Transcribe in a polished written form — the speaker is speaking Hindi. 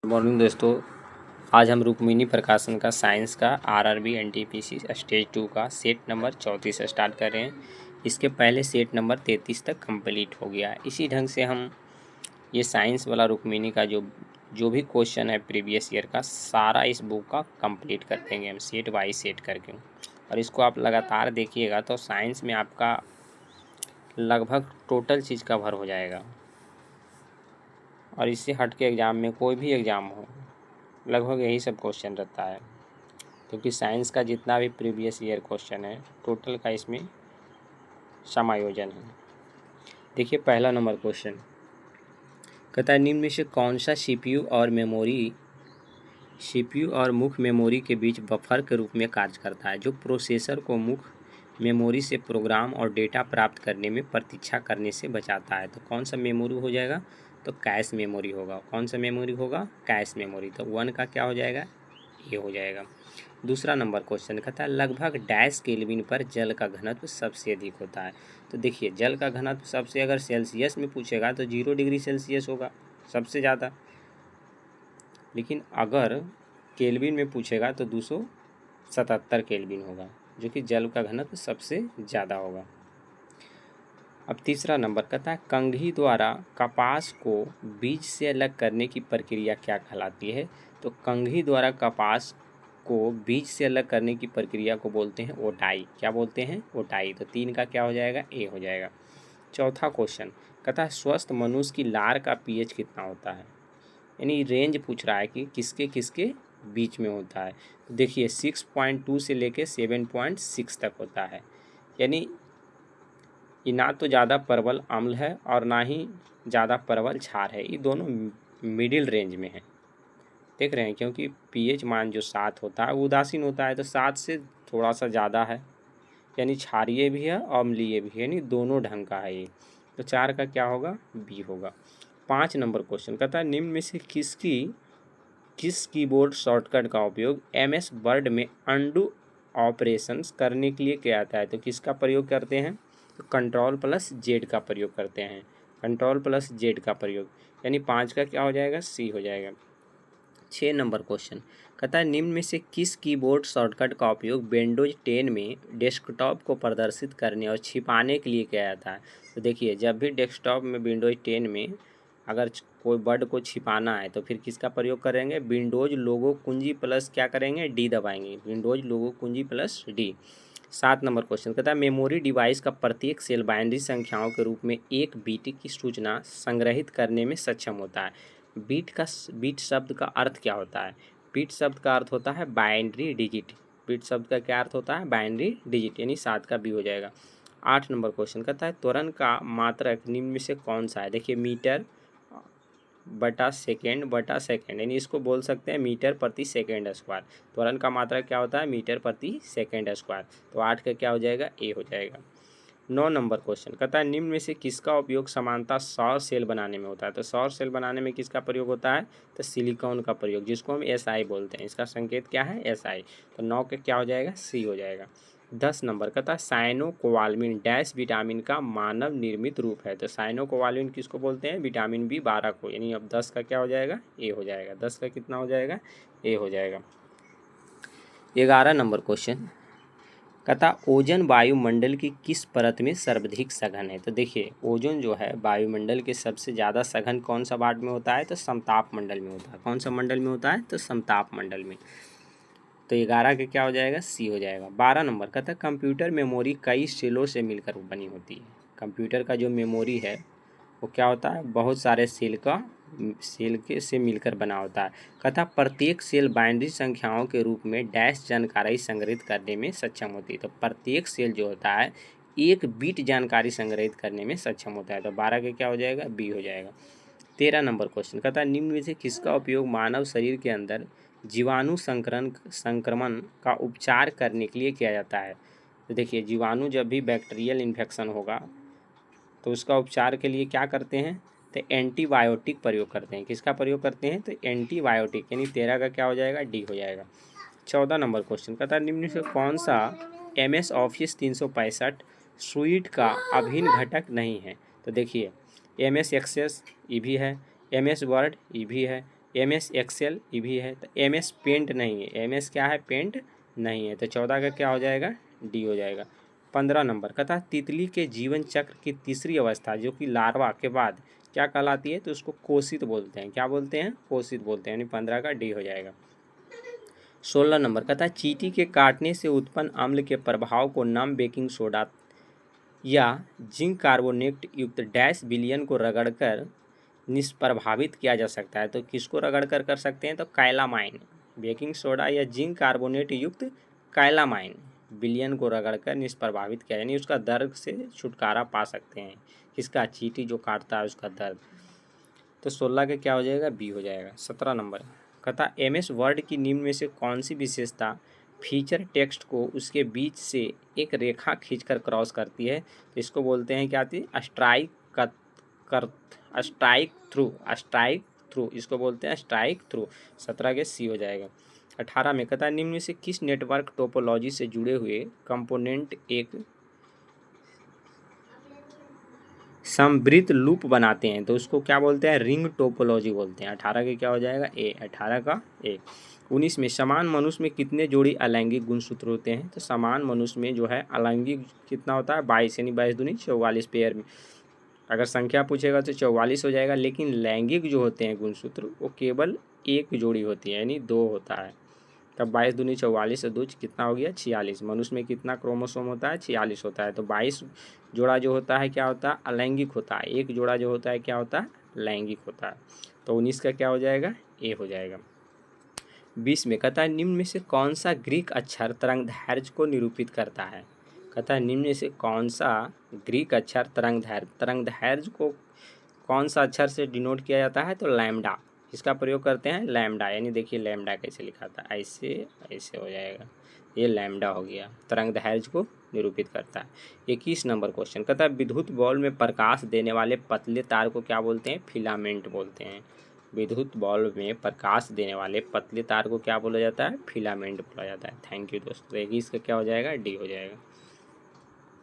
मॉर्निंग दोस्तों, आज हम रुक्मिणी प्रकाशन का साइंस का आरआरबी एनटीपीसी स्टेज 2 का सेट नंबर 34 स्टार्ट कर रहे हैं। इसके पहले सेट नंबर 33 तक कंप्लीट हो गया है। इसी ढंग से हम ये साइंस वाला रुक्मिणी का जो भी क्वेश्चन है प्रीवियस ईयर का सारा इस बुक का कंप्लीट कर देंगे हम सेट बाई सेट करके। और इसको आप लगातार देखिएगा तो साइंस में आपका लगभग टोटल चीज़ कवर हो जाएगा। और इससे हट के एग्ज़ाम में कोई भी एग्ज़ाम हो लगभग यही सब क्वेश्चन रहता है, क्योंकि साइंस का जितना भी प्रीवियस ईयर क्वेश्चन है टोटल का इसमें समायोजन है। देखिए पहला नंबर क्वेश्चन कहता है, निम्न में से कौन सा सीपीयू और मुख्य मेमोरी के बीच बफर के रूप में कार्य करता है, जो प्रोसेसर को मुख्य मेमोरी से प्रोग्राम और डेटा प्राप्त करने में प्रतीक्षा करने से बचाता है। तो कौन सा मेमोरी हो जाएगा? तो कैश मेमोरी होगा। कौन सा मेमोरी होगा? Cache memory. तो 1 का क्या हो जाएगा? ये हो जाएगा। दूसरा नंबर क्वेश्चन कहता है, लगभग डैश केल्विन पर जल का घनत्व सबसे अधिक होता है। तो देखिए जल का घनत्व सबसे अगर सेल्सियस में पूछेगा तो 0 डिग्री सेल्सियस होगा सबसे ज़्यादा, लेकिन अगर केल्विन में पूछेगा तो 277 केल्विन होगा, जो कि जल का घनत्व सबसे ज़्यादा होगा। अब तीसरा नंबर कहता है, कंघी द्वारा कपास को बीज से अलग करने की प्रक्रिया क्या कहलाती है? तो कंघी द्वारा कपास को बीज से अलग करने की प्रक्रिया को बोलते हैं ओटाई। क्या बोलते हैं? ओटाई। तो 3 का क्या हो जाएगा? ए हो जाएगा। चौथा क्वेश्चन कहता है, स्वस्थ मनुष्य की लार का पीएच कितना होता है? यानी रेंज पूछ रहा है कि किसके किसके बीच में होता है। तो देखिए 6.2 से लेके 7.6 तक होता है। यानी ये ना तो ज़्यादा प्रबल अम्ल है और ना ही ज़्यादा प्रबल क्षार है, ये दोनों मिडिल रेंज में है। देख रहे हैं, क्योंकि पीएच मान जो 7 होता है वो उदासीन होता है, तो 7 से थोड़ा सा ज़्यादा है, यानी क्षारीय भी है अम्लीय भी है, यानी दोनों ढंग का है ये। तो 4 का क्या होगा? बी होगा। 5 नंबर क्वेश्चन कहता है, निम्न में से किस कीबोर्ड शॉर्टकट का उपयोग MS वर्ड में अंडू ऑपरेशंस करने के लिए किया जाता है? तो किसका प्रयोग करते हैं? तो Ctrl+Z का प्रयोग करते हैं। Ctrl+Z का प्रयोग, यानी 5 का क्या हो जाएगा? सी हो जाएगा। 6 नंबर क्वेश्चन कहता है, निम्न में से किस कीबोर्ड शॉर्टकट का उपयोग विंडोज 10 में डेस्कटॉप को प्रदर्शित करने और छिपाने के लिए किया जाता है? तो देखिए जब भी डेस्कटॉप में विंडोज 10 में अगर कोई वर्ड को छिपाना है तो फिर किसका प्रयोग करेंगे? विंडोज लोगो कुंजी प्लस क्या करेंगे? डी दबाएंगे। विंडोज लोगो कुंजी प्लस डी। 7 नंबर क्वेश्चन कहता है, मेमोरी डिवाइस का प्रत्येक सेल बाइनरी संख्याओं के रूप में एक बीट की सूचना संग्रहित करने में सक्षम होता है। बीट शब्द का अर्थ क्या होता है? बीट शब्द का अर्थ होता है बाइनरी डिजिट। बीट शब्द का क्या अर्थ होता है? बाइनरी डिजिट, यानी 7 का बी हो जाएगा। 8 नंबर क्वेश्चन कहता है, त्वरण का मात्रक निम्न में से कौन सा है? देखिए मीटर बटा सेकेंड, यानी इसको बोल सकते हैं मीटर प्रति सेकेंड स्क्वायर। त्वरण का मात्रक क्या होता है? मीटर प्रति सेकेंड स्क्वायर। तो 8 का क्या हो जाएगा? ए हो जाएगा। 9 नंबर क्वेश्चन कहता है, निम्न में से किसका उपयोग समानता सौर सेल बनाने में होता है? तो सौर सेल बनाने में किसका प्रयोग होता है? तो सिलिकॉन का प्रयोग, जिसको हम SI बोलते हैं। इसका संकेत क्या है? SI। तो 9 का क्या हो जाएगा? सी हो जाएगा। 10 नंबर कहता है, साइनोकोबालामिन डैश विटामिन का मानव निर्मित रूप है। तो साइनोकोबालामिन किसको बोलते हैं? विटामिन B12 को। यानी अब 10 का क्या हो जाएगा? ए हो जाएगा। 10 का कितना हो जाएगा? ए हो जाएगा। 11 नंबर क्वेश्चन कहता, ओजोन वायुमंडल की किस परत में सर्वाधिक सघन है? तो देखिए ओजोन जो है वायुमंडल के सबसे ज़्यादा सघन कौन सा वाट में होता है? तो समताप मंडल में होता है। कौन सा मंडल में होता है? तो समताप मंडल में। तो 11 के क्या हो जाएगा? सी हो जाएगा। 12 नंबर कहता है, कंप्यूटर मेमोरी कई सेलों से मिलकर बनी होती है। कंप्यूटर का जो मेमोरी है वो क्या होता है? बहुत सारे सेल के से मिलकर बना होता है। कहता प्रत्येक सेल बाइनरी संख्याओं के रूप में डैश जानकारी संग्रहित करने में सक्षम होती है। तो प्रत्येक सेल जो होता है 1 बीट जानकारी संग्रहित करने में सक्षम होता है। तो 12 के क्या हो जाएगा? बी हो जाएगा। 13 नंबर क्वेश्चन कहता है, निम्न में से किसका उपयोग मानव शरीर के अंदर जीवाणु संक्रमण का उपचार करने के लिए किया जाता है? तो देखिए जीवाणु जब भी बैक्टीरियल इन्फेक्शन होगा तो उसका उपचार के लिए क्या करते हैं? तो एंटीबायोटिक प्रयोग करते हैं। किसका प्रयोग करते हैं? तो एंटीबायोटिक, यानी 13 का क्या हो जाएगा? डी हो जाएगा। 14 नंबर क्वेश्चन कहता है, निम्न से कौन सा MS ऑफिस 365 सुइट का अभिन्न घटक नहीं है? तो देखिए MS एक्सेस ये भी है, MS वर्ड ये भी है, MS एक्सेल ये भी है, तो MS पेंट नहीं है, MS क्या है, पेंट नहीं है, तो 14 का क्या हो जाएगा, डी हो जाएगा। 15 नंबर कहता तितली के जीवन चक्र की तीसरी अवस्था जो कि लार्वा के बाद क्या कहलाती है, तो उसको कोशित बोलते हैं, क्या बोलते हैं, कोशित बोलते हैं, यानी 15 का डी हो जाएगा। 16 नंबर कहता है चींटी के काटने से उत्पन्न अम्ल के प्रभाव को नम बेकिंग सोडा या जिंक कार्बोनेट युक्त डैश विलियन को रगड़कर निष्प्रभावित किया जा सकता है, तो किसको रगड़कर कर सकते हैं, तो काइलामाइन, बेकिंग सोडा या जिंक कार्बोनेट युक्त काइलामाइन विलियन को रगड़कर निष्प्रभावित किया, यानी उसका दर्द से छुटकारा पा सकते हैं, किसका, चींटी जो काटता है उसका दर्द। तो 16 के क्या हो जाएगा, बी हो जाएगा। 17 नंबर कहता MS वर्ड की निम्न में से कौन सी विशेषता फीचर टेक्स्ट को उसके बीच से एक रेखा खींचकर क्रॉस करती है, तो इसको बोलते हैं क्या आती है, स्ट्राइक थ्रू, इसको बोलते हैं स्ट्राइक थ्रू। 17 के सी हो जाएगा। 18 में कहता है निम्न में से किस नेटवर्क टोपोलॉजी से जुड़े हुए कंपोनेंट एक समवृत्त लूप बनाते हैं, तो उसको क्या बोलते हैं, रिंग टोपोलॉजी बोलते हैं। 18 के क्या हो जाएगा, ए, 18 का ए। 19 में समान मनुष्य में कितने जोड़ी अलैंगिक गुणसूत्र होते हैं, तो समान मनुष्य में जो है अलैंगिक कितना होता है, 22, यानी 22 दूनी 44 पेयर में। अगर संख्या पूछेगा तो 44 हो जाएगा, लेकिन लैंगिक जो होते हैं गुणसूत्र वो केवल एक जोड़ी होती है, यानी 2 होता है। तब 22 दूनी 44 से 2 कितना हो गया, 46। मनुष्य में कितना क्रोमोसोम होता है, 46 होता है। तो 22 जोड़ा जो होता है क्या होता है, अलैंगिक होता है। एक जोड़ा जो होता है क्या होता है, लैंगिक होता है। तो 19 का क्या हो जाएगा, ए हो जाएगा। 20 में कहता है निम्न में से कौन सा ग्रीक अक्षर तरंगदैर्घ्य को निरूपित करता है, कहता है निम्न में से कौन सा ग्रीक अक्षर तरंगदैर्घ्य को कौन सा अक्षर से डिनोट किया जाता है, तो लैम्डा, इसका प्रयोग करते हैं लैम्डा, यानी देखिए लैम्डा कैसे लिखा था, ऐसे ऐसे हो जाएगा, ये लैम्डा हो गया, तरंगदैर्घ्य को निरूपित करता है। 21 नंबर क्वेश्चन कहता है विद्युत बॉल में प्रकाश देने वाले पतले तार को क्या बोलते हैं, फिलामेंट बोलते हैं। विद्युत बॉल में प्रकाश देने वाले पतले तार को क्या बोला जाता है, फिलामेंट बोला जाता है। थैंक यू दोस्तों। 21 का क्या हो जाएगा, डी हो जाएगा।